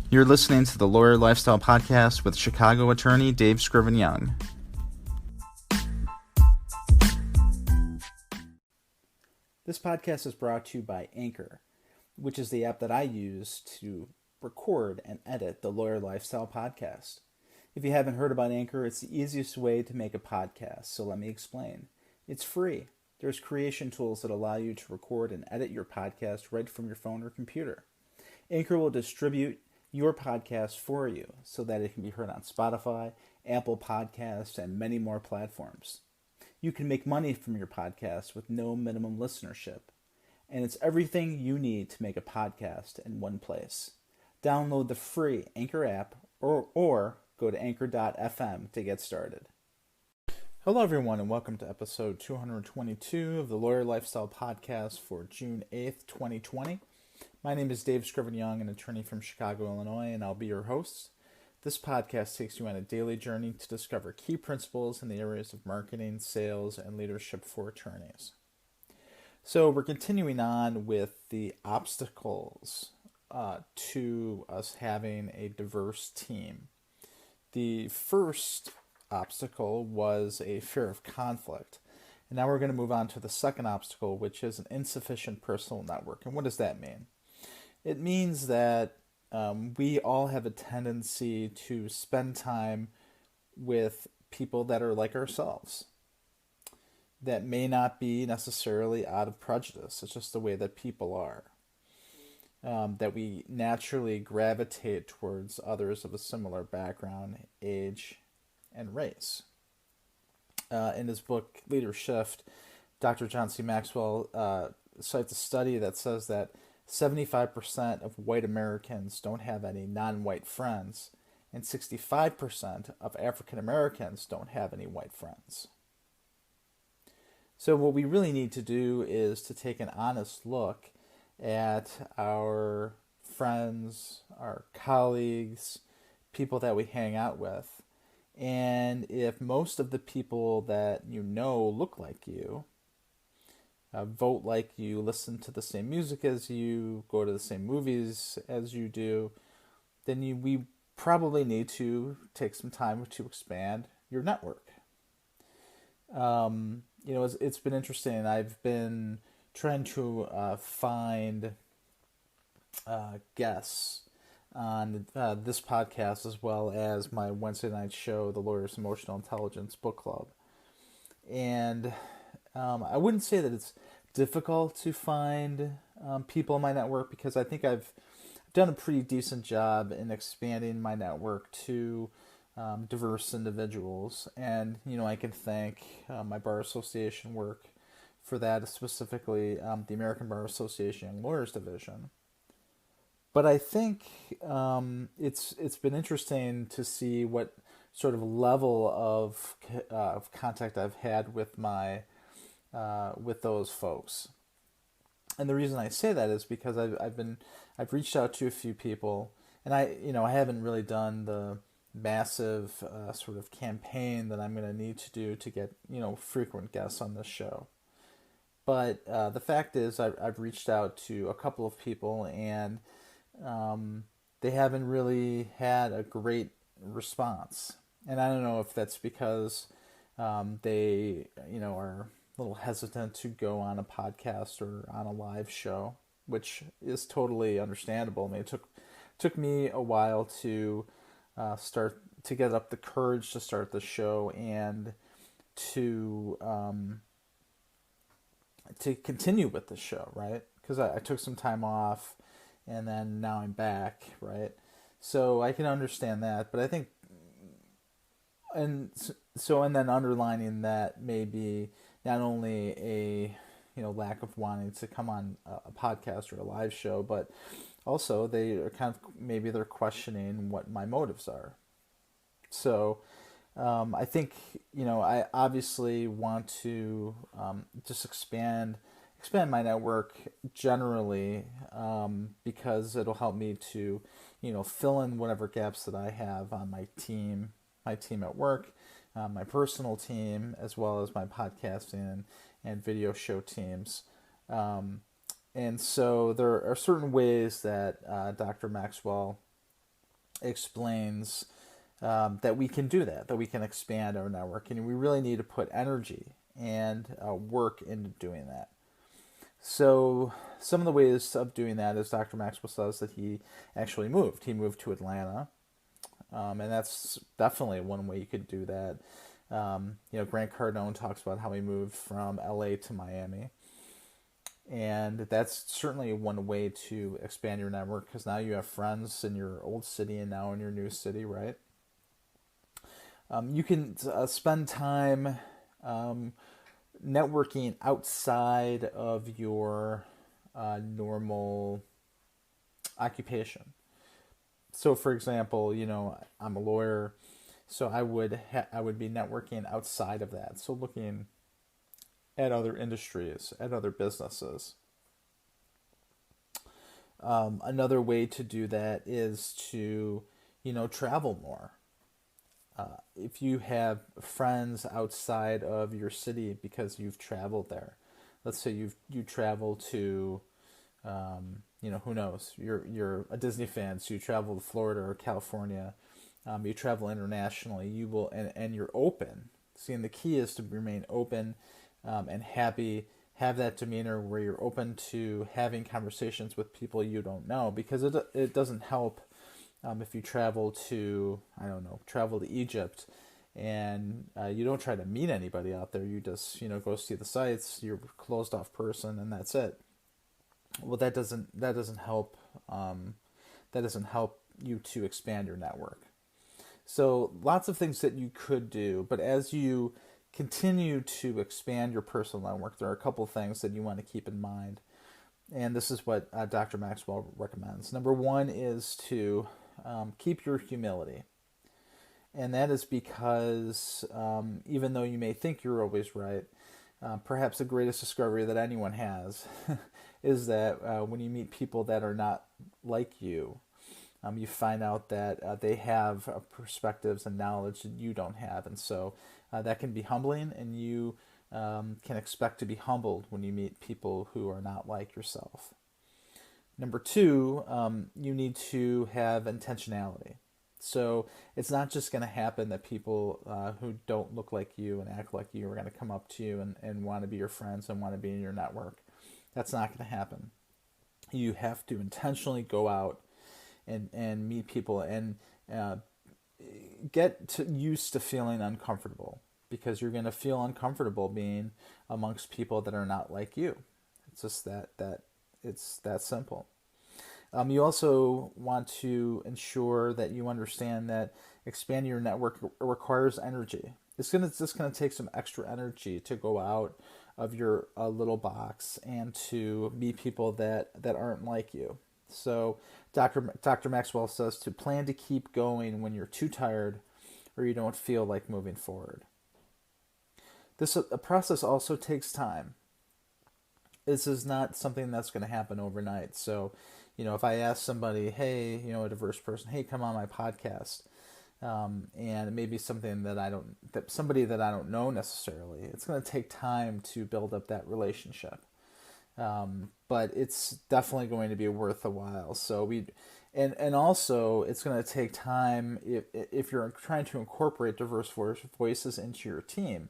You're listening to the Lawyer Lifestyle Podcast with Chicago attorney Dave Scriven-Young. This podcast is brought to you by Anchor, which is the app that I use to record and edit the Lawyer Lifestyle Podcast. If you haven't heard about Anchor, it's the easiest way to make a podcast, so let me explain. It's free. There's creation tools that allow you to record and edit your podcast right from your phone or computer. Anchor will distribute your podcast for you so that it can be heard on Spotify, Apple Podcasts, and many more platforms. You can make money from your podcast with no minimum listenership. And it's everything you need to make a podcast in one place. Download the free Anchor app or go to anchor.fm to get started. Hello everyone and welcome to episode 222 of the Lawyer Lifestyle Podcast for June 8th, 2020. My name is Dave Scriven-Young, an attorney from Chicago, Illinois, and I'll be your host. This podcast takes you on a daily journey to discover key principles in the areas of marketing, sales, and leadership for attorneys. So we're continuing on with the obstacles to us having a diverse team. The first obstacle was a fear of conflict. And now we're going to move on to the second obstacle, which is an insufficient personal network. And what does that mean? It means that we all have a tendency to spend time with people that are like ourselves. That may not be necessarily out of prejudice. It's just the way that people are. That we naturally gravitate towards others of a similar background, age, and race. In his book, Leadershift, Dr. John C. Maxwell cites a study that says that 75% of white Americans don't have any non-white friends, and 65% of African Americans don't have any white friends. So what we really need to do is to take an honest look at our friends, our colleagues, people that we hang out with, and if most of the people that you know look like you, vote like you, listen to the same music as you, go to the same movies as you do, then we probably need to take some time to expand your network. It's been interesting. I've been trying to find guests on this podcast as well as my Wednesday night show, The Lawyer's Emotional Intelligence Book Club. And I wouldn't say that it's difficult to find people in my network because I think I've done a pretty decent job in expanding my network to diverse individuals. And, I can thank my Bar Association work for that, specifically the American Bar Association Lawyers Division. But I think it's been interesting to see what sort of level of contact I've had with with those folks. And the reason I say that is because I've reached out to a few people, and I haven't really done the massive sort of campaign that I'm going to need to do to get frequent guests on this show. But the fact is, I've reached out to a couple of people, and they haven't really had a great response. And I don't know if that's because they are a little hesitant to go on a podcast or on a live show, which is totally understandable. I mean, it took me a while to start to get up the courage to start the show and to continue with the show, right? Because I took some time off, and then now I'm back, right? So I can understand that, but I think, and then underlining that may be not only a lack of wanting to come on a podcast or a live show, but also they are maybe they're questioning what my motives are. So I think I obviously want to just expand my network generally because it'll help me to fill in whatever gaps that I have on my team at work, my personal team, as well as my podcasting and video show teams. And so there are certain ways that Dr. Maxwell explains that we can do that we can expand our network, and we really need to put energy and work into doing that. So some of the ways of doing that is Dr. Maxwell says that he actually moved. He moved to Atlanta, and that's definitely one way you could do that. Grant Cardone talks about how he moved from LA to Miami. And that's certainly one way to expand your network, because now you have friends in your old city and now in your new city, right? You can spend time networking outside of your normal occupation. So, for example, I'm a lawyer, so I would be networking outside of that. So, looking at other industries, at other businesses. Another way to do that is to, travel more. If you have friends outside of your city because you've traveled there, let's say you travel to, who knows? You're a Disney fan, so you travel to Florida or California. You travel internationally. You will, and you're open. See, and the key is to remain open and happy. Have that demeanor where you're open to having conversations with people you don't know, because it doesn't help if you travel to, travel to Egypt and you don't try to meet anybody out there. You just, go see the sights. You're a closed off person, and that's it. Well, that doesn't help. That doesn't help you to expand your network. So lots of things that you could do, but as you continue to expand your personal network, there are a couple of things that you want to keep in mind. And this is what Dr. Maxwell recommends. Number one is to keep your humility. And that is because even though you may think you're always right, perhaps the greatest discovery that anyone has is that when you meet people that are not like you, you find out that they have perspectives and knowledge that you don't have. And so that can be humbling, and you can expect to be humbled when you meet people who are not like yourself. Number two, you need to have intentionality. So it's not just going to happen that people who don't look like you and act like you are going to come up to you and want to be your friends and want to be in your network. That's not going to happen. You have to intentionally go out and meet people and get used to feeling uncomfortable, because you're going to feel uncomfortable being amongst people that are not like you. It's just that it's that simple. You also want to ensure that you understand that expanding your network requires energy. It's just going to take some extra energy to go out of your little box and to meet people that aren't like you. So Dr. Maxwell says to plan to keep going when you're too tired or you don't feel like moving forward. This process also takes time. This is not something that's going to happen overnight. So, if I ask somebody, hey, a diverse person, hey, come on my podcast, and it may be something somebody that I don't know necessarily, it's going to take time to build up that relationship. But it's definitely going to be worth a while. So and also it's going to take time if you're trying to incorporate diverse voices into your team.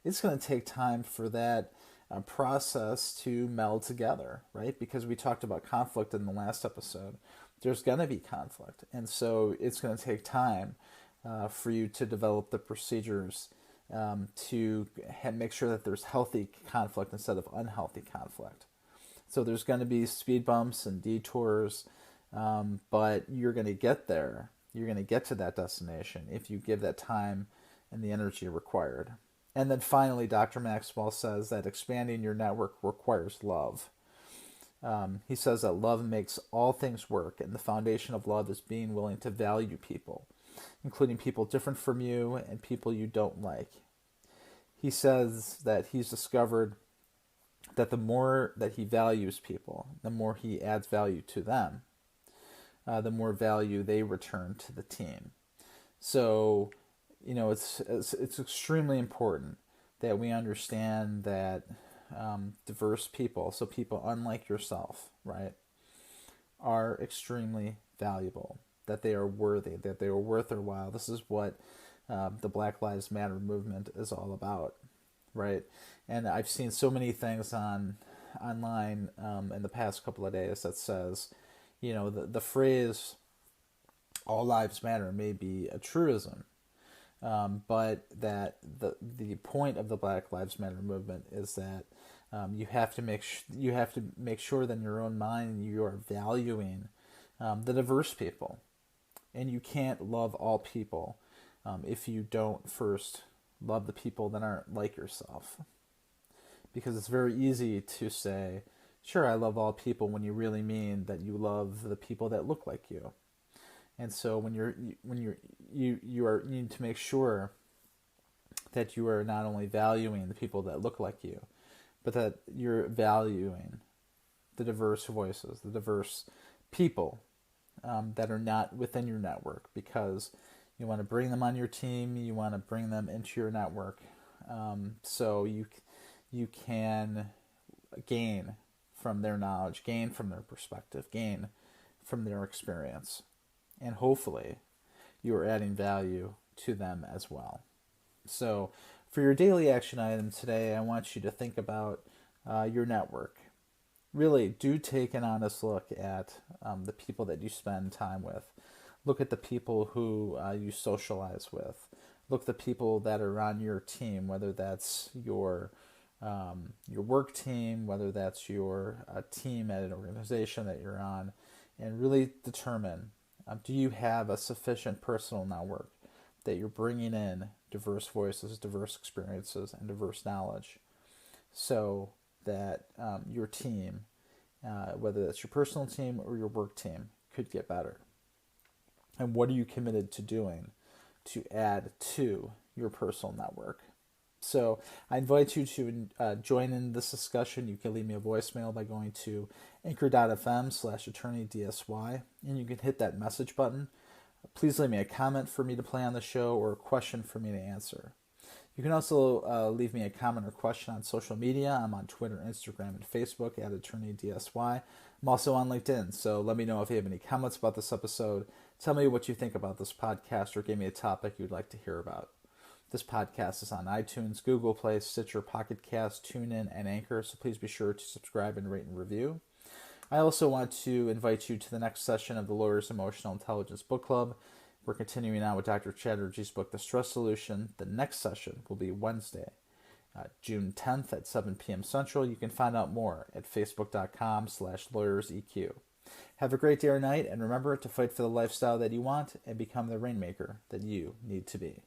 It's going to take time for that process to meld together, right? Because we talked about conflict in the last episode. There's going to be conflict, and so it's going to take time for you to develop the procedures to make sure that there's healthy conflict instead of unhealthy conflict. So there's going to be speed bumps and detours, but you're going to get there. You're going to get to that destination if you give that time and the energy required. And then finally, Dr. Maxwell says that expanding your network requires love. He says that love makes all things work, and the foundation of love is being willing to value people, including people different from you and people you don't like. He says that he's discovered that the more that he values people, the more he adds value to them, the more value they return to the team. So, it's extremely important that we understand that diverse people, so people unlike yourself, right, are extremely valuable. that they are worthy, that they are worth their while. This is what the Black Lives Matter movement is all about, right? And I've seen so many things online in the past couple of days that says, the phrase "all lives matter" may be a truism, but that the point of the Black Lives Matter movement is that you have to make sure that in your own mind you are valuing the diverse people, and you can't love all people if you don't first love the people that aren't like yourself. Because it's very easy to say, sure, I love all people, when you really mean that you love the people that look like you. And so you need to make sure that you are not only valuing the people that look like you, but that you're valuing the diverse voices, the diverse people that are not within your network, because you want to bring them on your team, you want to bring them into your network, so you can gain from their knowledge, gain from their perspective, gain from their experience, and hopefully you are adding value to them as well. So for your daily action item today, I want you to think about your network. Really do take an honest look at the people that you spend time with. Look at the people who you socialize with. Look at the people that are on your team, whether that's your work team, whether that's your team at an organization that you're on, and really determine, do you have a sufficient personal network that you're bringing in diverse voices, diverse experiences, and diverse knowledge, so that your team, whether that's your personal team or your work team, could get better. And what are you committed to doing to add to your personal network? So I invite you to join in this discussion. You can leave me a voicemail by going to anchor.fm/attorneydsy, and you can hit that message button. Please leave me a comment for me to play on the show, or a question for me to answer. You can also leave me a comment or question on social media. I'm on Twitter, Instagram, and Facebook at AttorneyDSY. I'm also on LinkedIn, so let me know if you have any comments about this episode. Tell me what you think about this podcast, or give me a topic you'd like to hear about. This podcast is on iTunes, Google Play, Stitcher, Pocket Cast, TuneIn, and Anchor, so please be sure to subscribe and rate and review. I also want to invite you to the next session of the Lawyer's Emotional Intelligence Book Club. We're continuing on with Dr. Chatterjee's book, The Stress Solution. The next session will be Wednesday, June 10th at 7 p.m. Central. You can find out more at facebook.com/lawyerseq. Have a great day or night, and remember to fight for the lifestyle that you want and become the rainmaker that you need to be.